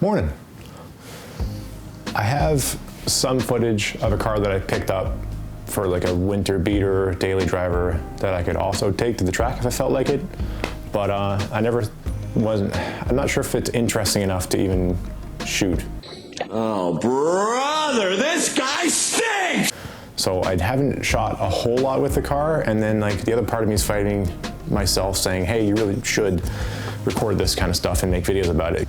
Morning. I have some footage of a car that I picked up for like a winter beater daily driver that I could also take to the track if I felt like it, but I'm not sure if it's interesting enough to even shoot. Oh brother, this guy stinks! So I haven't shot a whole lot with the car, and then like the other part of me is fighting myself saying, hey, you really should record this kind of stuff and make videos about it.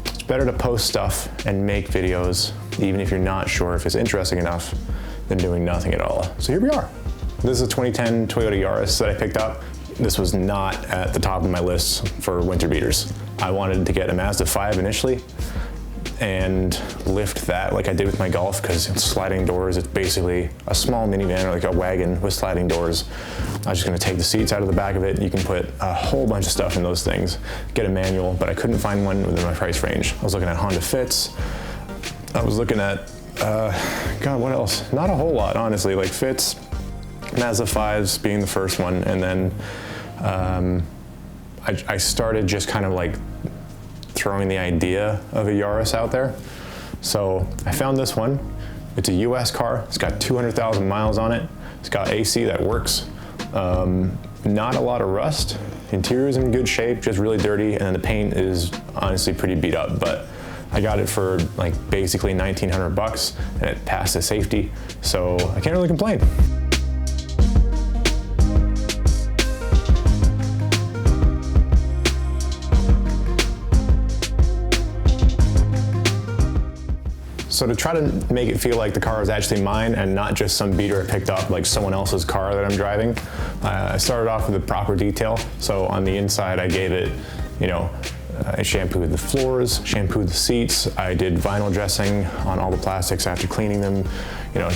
It's better to post stuff and make videos even if you're not sure if it's interesting enough than doing nothing at all. So here we are. This is a 2010 Toyota Yaris that I picked up. This was not at the top of my list for winter beaters. I wanted to get a Mazda 5 initially and lift that like I did with my Golf, because it's sliding doors. It's basically a small minivan or like a wagon with sliding doors. I was just gonna take the seats out of the back of it. You can put a whole bunch of stuff in those things. Get a manual, but I couldn't find one within my price range. I was looking at Honda Fits. I was looking at, God, what else? Not a whole lot, honestly. Like Fits, Mazda 5s being the first one, and then I started just kind of like throwing the idea of a Yaris out there. So I found this one. It's a US car. It's got 200,000 miles on it. It's got AC that works. Not a lot of rust. Interior is in good shape, just really dirty, and then the paint is honestly pretty beat up, but I got it for like basically 1,900 bucks, and it passed the safety, so I can't really complain. So to try to make it feel like the car is actually mine and not just some beater I picked up like someone else's car that I'm driving, I started off with the proper detail. So on the inside I gave it, I shampooed the floors, shampooed the seats. I did vinyl dressing on all the plastics after cleaning them,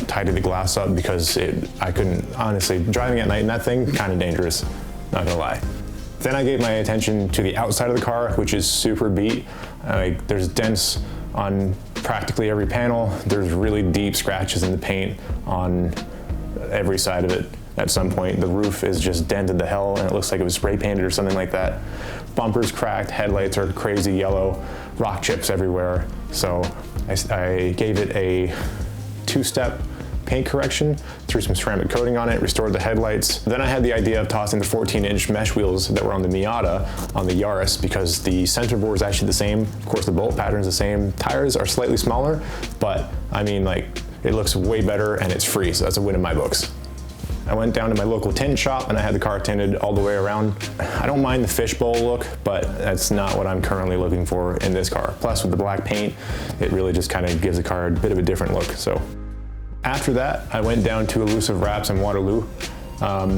tidied the glass up because I couldn't, honestly, driving at night in that thing, kind of dangerous, not gonna lie. Then I gave my attention to the outside of the car, which is super beat. There's dents on practically every panel. There's really deep scratches in the paint on every side of it. At some point, the roof is just dented to hell and it looks like it was spray painted or something like that. Bumpers cracked, headlights are crazy yellow, rock chips everywhere. So I gave it a two-step paint correction, threw some ceramic coating on it, restored the headlights. Then I had the idea of tossing the 14-inch mesh wheels that were on the Miata on the Yaris because the center bore is actually the same. Of course, the bolt pattern is the same. Tires are slightly smaller, but I mean, it looks way better and it's free, so that's a win in my books. I went down to my local tint shop and I had the car tinted all the way around. I don't mind the fishbowl look, but that's not what I'm currently looking for in this car. Plus with the black paint, it really just kind of gives the car a bit of a different look. So after that, I went down to Elusive Wraps in Waterloo. I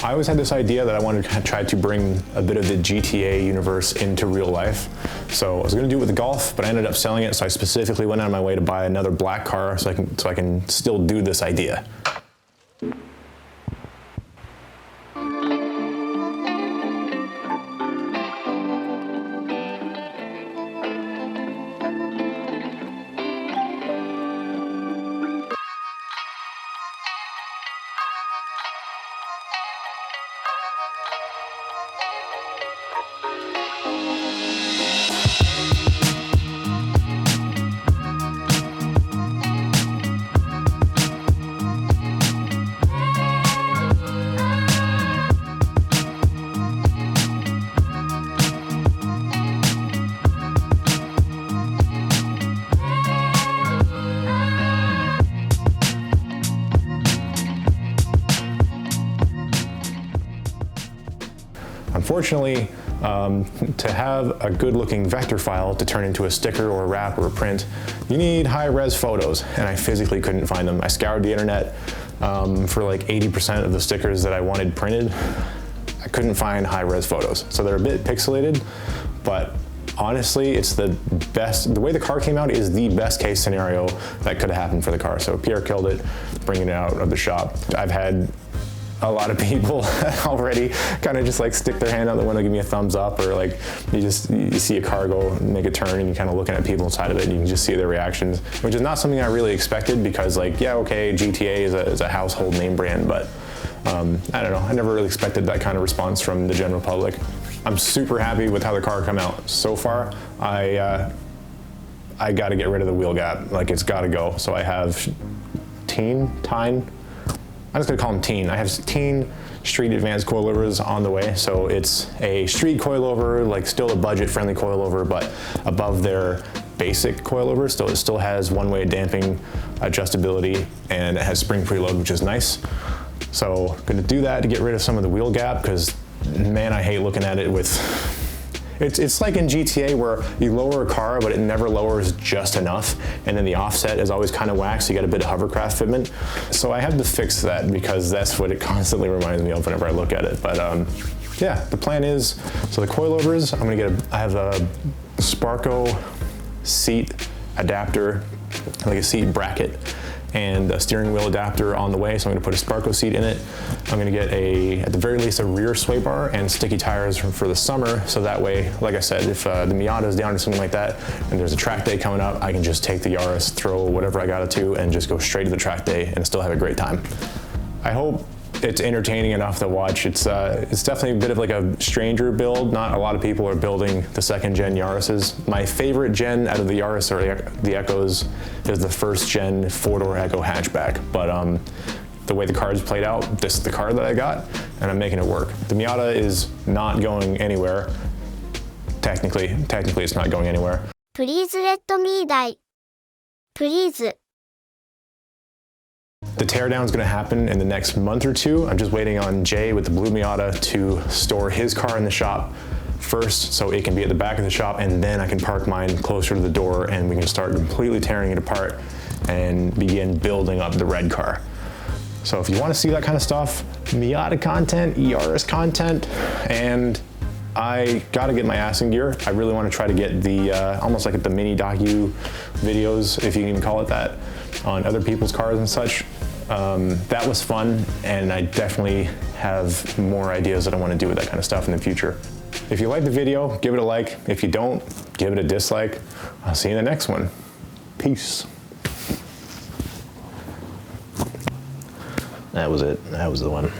always had this idea that I wanted to try to bring a bit of the GTA universe into real life. So I was gonna do it with the Golf, but I ended up selling it, so I specifically went out of my way to buy another black car so I can still do this idea. Unfortunately, to have a good-looking vector file to turn into a sticker or a wrap or a print, you need high-res photos, and I physically couldn't find them. I scoured the internet for like 80% of the stickers that I wanted printed. I couldn't find high-res photos, so they're a bit pixelated, but honestly, it's the best. The way the car came out is the best case scenario that could have happened for the car. So Pierre killed it, bringing it out of the shop. I've had a lot of people already kind of just like stick their hand out the window, give me a thumbs up, or like you see a car go make a turn and you're kind of looking at people inside of it and you can just see their reactions, which is not something I really expected because like, yeah, okay, GTA is a household name brand, but I don't know, I never really expected that kind of response from the general public. I'm super happy with how the car came out so far. I got to get rid of the wheel gap. Like, it's got to go. So I have Tine. I'm just gonna call them Teen. I have Teen Street Advanced coilovers on the way. So it's a street coilover, like still a budget-friendly coilover, but above their basic coilover. So it still has one-way damping adjustability, and it has spring preload, which is nice. So I'm gonna do that to get rid of some of the wheel gap, because man, I hate looking at it with, it's like in GTA where you lower a car, but it never lowers just enough. And then the offset is always kind of whack, so you got a bit of hovercraft fitment. So I have to fix that, because that's what it constantly reminds me of whenever I look at it. But yeah, the plan is, so the coilovers, I have a Sparco seat adapter, like a seat bracket, and a steering wheel adapter on the way. So I'm gonna put a Sparco seat in it. I'm gonna get at the very least, a rear sway bar and sticky tires for the summer. So that way, like I said, if the Miata is down or something like that, and there's a track day coming up, I can just take the Yaris, throw whatever I got it to, and just go straight to the track day and still have a great time. I hope it's entertaining enough to watch. It's definitely a bit of like a stranger build. Not a lot of people are building the second gen Yarises. My favorite gen out of the Yaris or the Echos is the first gen four-door Echo hatchback. But the way the car's played out, this is the car that I got, and I'm making it work. The Miata is not going anywhere. Technically it's not going anywhere. Please let me die. Please. The teardown is going to happen in the next month or two. I'm just waiting on Jay with the blue Miata to store his car in the shop first, so it can be at the back of the shop, and then I can park mine closer to the door, and we can start completely tearing it apart and begin building up the red car. So if you want to see that kind of stuff, Miata content, Yaris content, and I got to get my ass in gear. I really want to try to get the, almost like the mini docu videos, if you can call it that, on other people's cars and such. That was fun, and I definitely have more ideas that I want to do with that kind of stuff in the future. If you like the video, give it a like. If you don't, give it a dislike. I'll see you in the next one. Peace. That was it. That was the one.